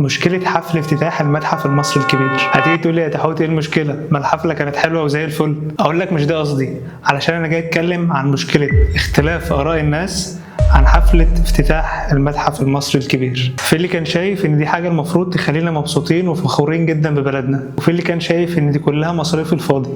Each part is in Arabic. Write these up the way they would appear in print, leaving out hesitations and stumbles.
مشكلة حفل افتتاح المتحف المصري الكبير. هتيجي تقول لي يا تحوت ايه المشكلة؟ ما الحفلة كانت حلوة وزي الفل. اقول لك مش ده قصدي، علشان انا جاي اتكلم عن مشكلة اختلاف اراء الناس عن حفلة افتتاح المتحف المصري الكبير. في اللي كان شايف ان دي حاجة المفروض تخلينا مبسوطين وفخورين جدا ببلدنا، وفي اللي كان شايف ان دي كلها مصاريف الفاضي،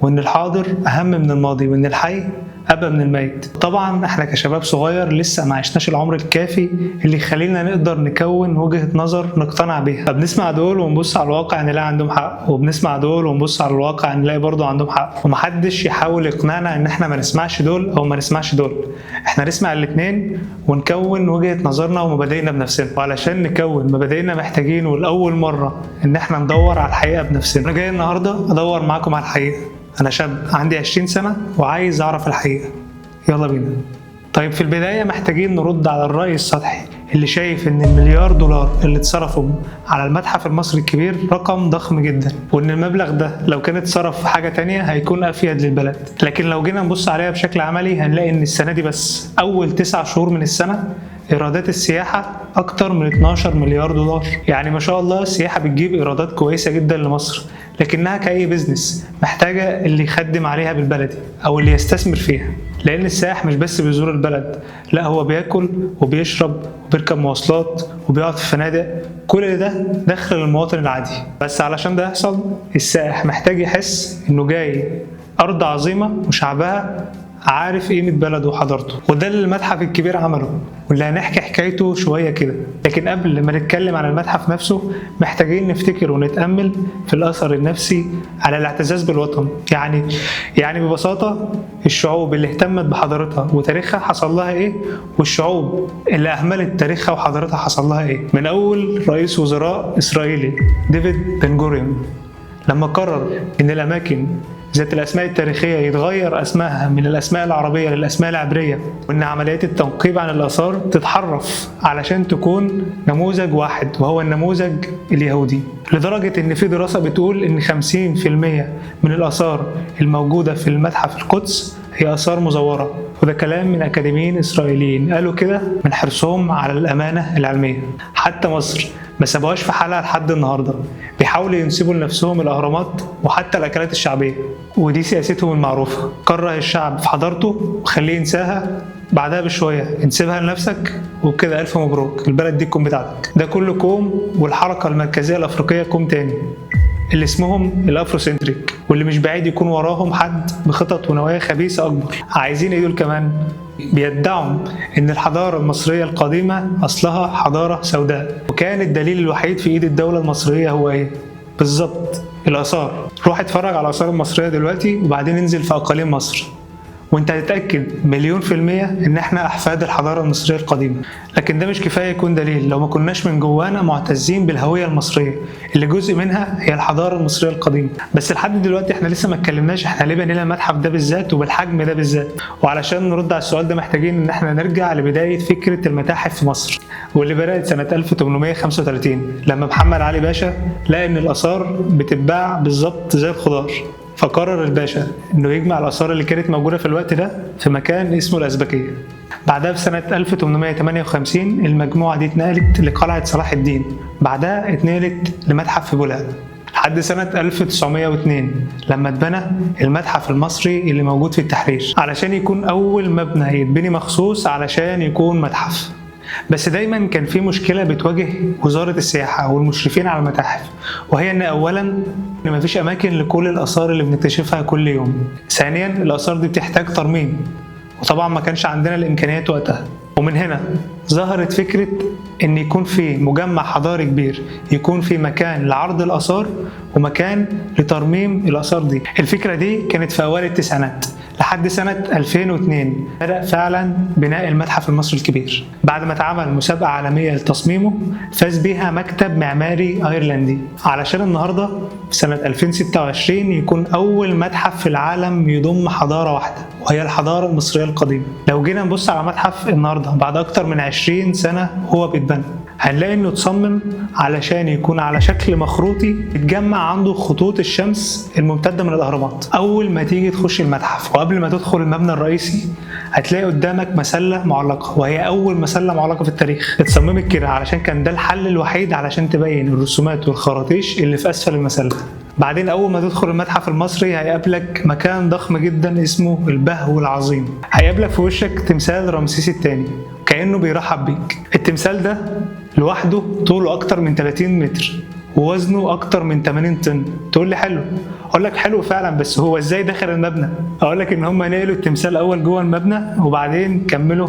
وان الحاضر اهم من الماضي، وان الحي أبقى من الميت. طبعا احنا كشباب صغير لسه ما عشناش العمر الكافي اللي يخلينا نقدر نكون وجهة نظر نقتنع بيها. فبنسمع دول ونبص على الواقع نلاقي عندهم حق، وبنسمع دول ونبص على الواقع نلاقي برضه عندهم حق، ومحدش يحاول يقنعنا ان احنا ما نسمعش دول او ما نسمعش دول. احنا نسمع الاتنين ونكون وجهة نظرنا ومبادئنا بنفسنا. وعلشان نكون مبادئنا محتاجين ولأول مرة ان احنا ندور على الحقيقة بنفسنا. انا جاي النهاردة ادور معاكم على الحقيقة. أنا شاب عندي 20 سنة وعايز أعرف الحقيقة. يلا بينا. طيب في البداية محتاجين نرد على الرأي السطحي اللي شايف إن المليار دولار اللي اتصرفوا على المتحف المصري الكبير رقم ضخم جدا، وإن المبلغ ده لو كان اتصرف في حاجة تانية هيكون أفيد للبلد. لكن لو جينا نبص عليها بشكل عملي هنلاقي إن السنة دي بس أول 9 شهور من السنة إيرادات السياحة أكتر من 12 مليار دولار. يعني ما شاء الله السياحة بتجيب إيرادات كويسة جدا لمصر، لكنها كأي بيزنس محتاجة اللي يخدم عليها بالبلدي أو اللي يستثمر فيها. لأن السائح مش بس بيزور البلد، لا هو بياكل وبيشرب وبيركب مواصلات وبيقعد في فنادق. كل ده دخل للمواطن العادي. بس علشان ده يحصل السائح محتاج يحس إنه جاي أرض عظيمة وشعبها عارف قيمة بلده وحضارته، وده اللي المتحف الكبير عمله واللي هنحكي حكايته شوية كده. لكن قبل ما نتكلم عن المتحف نفسه محتاجين نفتكر ونتأمل في الأثر النفسي على الاعتزاز بالوطن. يعني ببساطة الشعوب اللي اهتمت بحضارتها وتاريخها حصل لها ايه، والشعوب اللي أهملت تاريخها وحضارتها حصل لها ايه. من أول رئيس وزراء إسرائيلي ديفيد بن غوريون لما قرر إن الأماكن ذات الأسماء التاريخية يتغير أسمائها من الأسماء العربية للأسماء العبرية، وإن عمليات التنقيب عن الآثار تتحرف علشان تكون نموذج واحد وهو النموذج اليهودي. لدرجة إن في دراسة بتقول إن 50% من الآثار الموجودة في المتحف القدس هي آثار مزورة، وده كلام من أكاديميين إسرائيليين قالوا كده من حرصهم على الأمانة العلمية. حتى مصر ما سابوهاش في حالها لحد النهارده، بيحاولوا ينسبوا لنفسهم الأهرامات وحتى الأكلات الشعبية، ودي سياستهم المعروفة. كره الشعب في حضارته وخليه ينساها، بعدها بشوية انسبها لنفسك وبكده ألف مبروك، البلد دي تكون بتاعتك. ده كله كوم، والحركة المركزية الأفريقية كوم تاني اللي اسمهم الافروسنتريك، واللي مش بعيد يكون وراهم حد بخطط ونوايا خبيثة أكبر. عايزين ايه دول كمان؟ بيدعوا ان الحضارة المصرية القديمة اصلها حضارة سوداء، وكان الدليل الوحيد في ايد الدولة المصرية هو ايه؟ بالظبط الآثار. روح اتفرج على الآثار المصرية دلوقتي وبعدين انزل في أقاليم مصر وانت هتتأكد 100% ان احنا احفاد الحضارة المصرية القديمة. لكن ده مش كفاية يكون دليل لو ما كناش من جوانا معتزين بالهوية المصرية اللي جزء منها هي الحضارة المصرية القديمة. بس لحد دلوقتي احنا لسه ما اتكلمناش احنا ليه بنينا المتحف ده بالذات وبالحجم ده بالذات. وعلشان نرد على السؤال ده محتاجين ان احنا نرجع لبداية فكرة المتاحف في مصر، واللي بدأت سنة 1835 لما محمد علي باشا لقى ان الآثار بتتباع بالظبط زي الخضار. فقرر الباشا انه يجمع الآثار اللي كانت موجودة في الوقت ده في مكان اسمه الأزبكية. بعدها بسنة 1858 المجموعة دي اتنقلت لقلعة صلاح الدين، بعدها اتنقلت لمتحف في بولهاد، لحد سنة 1902 لما اتبنى المتحف المصري اللي موجود في التحرير، علشان يكون أول مبنى يتبني مخصوص علشان يكون متحف. بس دايما كان في مشكلة بتواجه وزارة السياحة والمشرفين على المتاحف، وهي ان اولا ان مفيش اماكن لكل الاثار اللي بنكتشفها كل يوم. ثانيا الاثار دي بتحتاج ترميم، وطبعا ما كانش عندنا الامكانيات وقتها. ومن هنا ظهرت فكرة ان يكون في مجمع حضاري كبير، يكون في مكان لعرض الاثار ومكان لترميم الاثار دي. الفكرة دي كانت في اوائل التسعينات لحد سنة 2002 بدأ فعلا بناء المتحف المصري الكبير، بعد ما اتعمل مسابقة عالمية لتصميمه فاز بيها مكتب معماري أيرلندي، علشان النهاردة في سنة 2026 يكون أول متحف في العالم يضم حضارة واحدة وهي الحضارة المصرية القديمة. لو جينا نبص على متحف النهاردة بعد أكتر من 20 سنة هو بيتبنى، هنلاقي انه اتصمم علشان يكون على شكل مخروطي يتجمع عنده خطوط الشمس الممتدة من الأهرامات. أول ما تيجي تخش المتحف وقبل ما تدخل المبنى الرئيسي هتلاقي قدامك مسلة معلقة، وهي أول مسلة معلقة في التاريخ. اتصممت كده علشان كان ده الحل الوحيد علشان تبين الرسومات والخراطيش اللي في أسفل المسلة. بعدين أول ما تدخل المتحف المصري هيقابلك مكان ضخم جدا اسمه البهو العظيم. هيقابلك في وشك تمثال رمسيس الثاني كأنه بيرحب بيك. التمثال ده لوحده طوله أكتر من 30 متر ووزنه أكتر من 80 طن. تقول لي حلو، أقول لك حلو فعلا، بس هو إزاي دخل المبنى؟ أقول لك إن هم نقلوا التمثال أول جوه المبنى وبعدين كملوا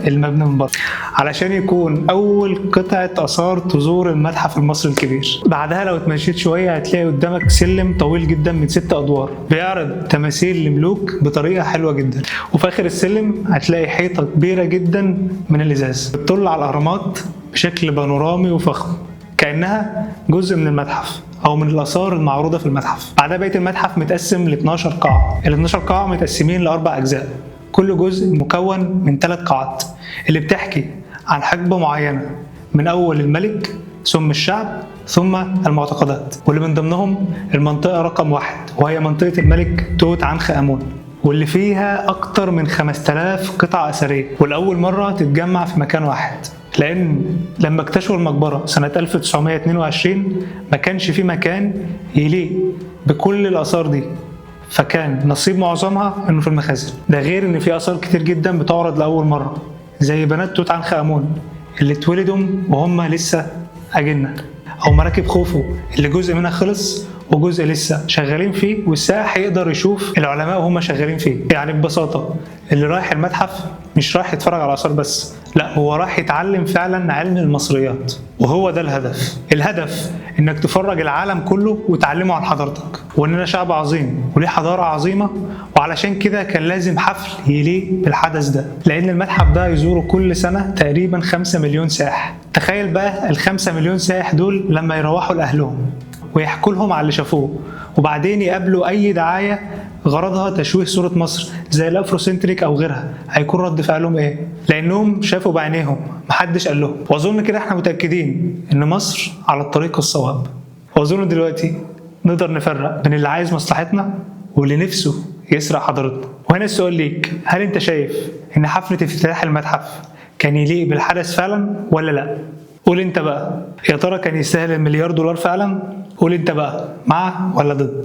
المبنى من بره علشان يكون أول قطعة آثار تزور المتحف المصري الكبير. بعدها لو اتمشيت شوية هتلاقي قدامك سلم طويل جدا من 6 أدوار بيعرض تماثيل لملوك بطريقة حلوة جدا. وفي آخر السلم هتلاقي حيطة كبيرة جدا من الإزاز بتطل على الأهرامات بشكل بانورامي وفخم كأنها جزء من المتحف أو من الآثار المعروضة في المتحف. بعدها بقية المتحف متقسم ل 12 قاعة. ال 12 قاعة متقسمين ل4 أجزاء، كل جزء مكون من 3 قاعات اللي بتحكي عن حقبة معينة، من أول الملك ثم الشعب ثم المعتقدات، واللي من ضمنهم المنطقة رقم 1 وهي منطقة الملك توت عنخ آمون، واللي فيها أكتر من 5000 قطعة أثرية، والأول مرة تتجمع في مكان واحد. لأن لما اكتشفوا المقبرة سنة 1922 ما كانش في مكان يليق بكل الآثار دي، فكان نصيب معظمها إنه في المخازن. ده غير إن في آثار كتير جدا بتعرض لأول مرة، زي بنات توت عنخ آمون اللي اتولدوا وهم لسه أجنة، أو مراكب خوفو اللي جزء منها خلص وجزء لسه شغالين فيه والسائح يقدر يشوف العلماء وهم شغالين فيه. يعني ببساطة اللي رايح المتحف مش رايح يتفرج على آثار بس، لا هو رايح يتعلم فعلا علم المصريات، وهو ده الهدف انك تفرج العالم كله وتعلمه عن حضارتك، واننا شعب عظيم وليه حضارة عظيمة. وعلشان كده كان لازم حفل يليق بالحدث ده، لان المتحف ده يزوره كل سنة تقريبا 5 مليون سائح. تخيل بقى ال5 مليون سائح دول لما يروحوا لأهلهم ويحكوا لهم على اللي شافوه، وبعدين يقابلوا أي دعاية غرضها تشويه صورة مصر زي الأفروسنتريك أو غيرها، هيكون رد فعلهم إيه؟ لأنهم شافوا بعينيهم، محدش قال لهم. وأظن كده إحنا متأكدين إن مصر على الطريق الصواب. وأظن دلوقتي نقدر نفرق بين اللي عايز مصلحتنا واللي نفسه يسرق حضارتنا. وهنا السؤال ليك، هل أنت شايف إن حفلة افتتاح المتحف كان يليق بالحدث فعلا ولا لأ؟ قول انت بقى، يا ترى كان يستاهل $1 مليار فعلا؟ قول انت بقى، مع ولا ضد؟